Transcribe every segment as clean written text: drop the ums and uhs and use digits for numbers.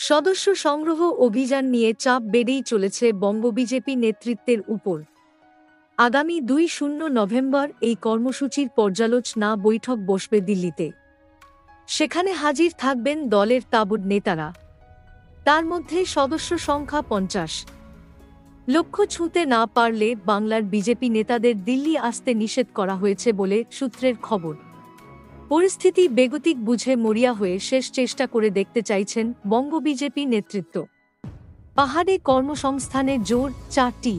সদস্য সংগ্রহ অভিযান নিয়ে চাপ বেড়েই চলেছে বঙ্গ বিজেপি নেতৃত্বের উপর। আগামী ২ নভেম্বর এই কর্মসূচির পর্যালোচনা বৈঠক বসবে দিল্লিতে। সেখানে হাজির থাকবেন দলের তাবুর নেতারা। তার মধ্যে সদস্য সংখ্যা ৫০ লক্ষ ছুঁতে না পারলে বাংলার বিজেপি নেতাদের দিল্লি আসতে নিষেধ করা হয়েছে বলে সূত্রের খবর। পরিস্থিতি বেগতিক বুঝে মরিয়া হয়ে শেষ চেষ্টা করে দেখতে চাইছেন বঙ্গ বিজেপি নেতৃত্ব। পাহাড়ে কর্মসংস্থানের জোর, ৪টি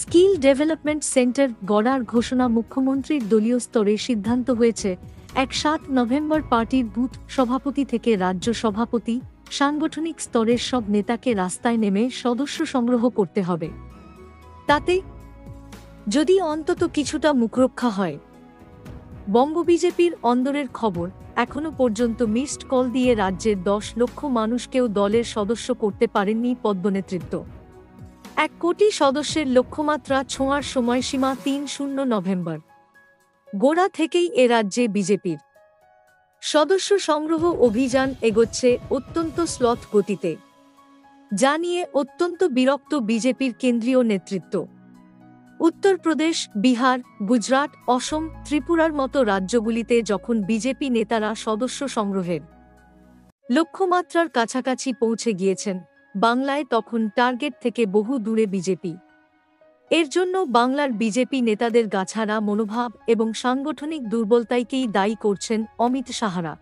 স্কিল ডেভেলপমেন্ট সেন্টার গড়ার ঘোষণা মুখ্যমন্ত্রীর দলীয় স্তরে সিদ্ধান্ত হয়েছে। ৭ নভেম্বর পার্টির বুথ সভাপতি থেকে রাজ্য সভাপতি, সাংগঠনিক স্তরের সব নেতাকে রাস্তায় নেমে সদস্য সংগ্রহ করতে হবে। তাতে যদি অন্তত কিছুটা মুখরক্ষা হয়। বঙ্গ বিজেপির অন্দরের খবর, এখনো পর্যন্ত মিসড কল দিয়ে রাজ্যের ১০ লক্ষ মানুষকেও দলের সদস্য করতে পারেননি পদ্মনেতৃত্ব। ১ কোটি সদস্যের লক্ষ্যমাত্রা ছোঁয়ার সময়সীমা ৩ নভেম্বর। গোড়া থেকেই এ রাজ্যে বিজেপির সদস্য সংগ্রহ অভিযান এগোচ্ছে অত্যন্ত স্লথ গতিতে, যা নিয়ে অত্যন্ত বিরক্ত বিজেপির কেন্দ্রীয় নেতৃত্ব। উত্তরপ্রদেশ, বিহার, গুজরাট, অসম, ত্রিপুরার মতো রাজ্যগুলিতে যখন বিজেপি নেতারা সদস্য সংগ্রহের লক্ষ্যমাত্রার কাছাকাছি পৌঁছে গিয়েছেন, বাংলায় তখন টার্গেট থেকে বহু দূরে বিজেপি। এর জন্য বাংলার বিজেপি নেতাদের গাছাড়া মনোভাব এবং সাংগঠনিক দুর্বলতাকেই দায়ী করছেন অমিত শাহরা।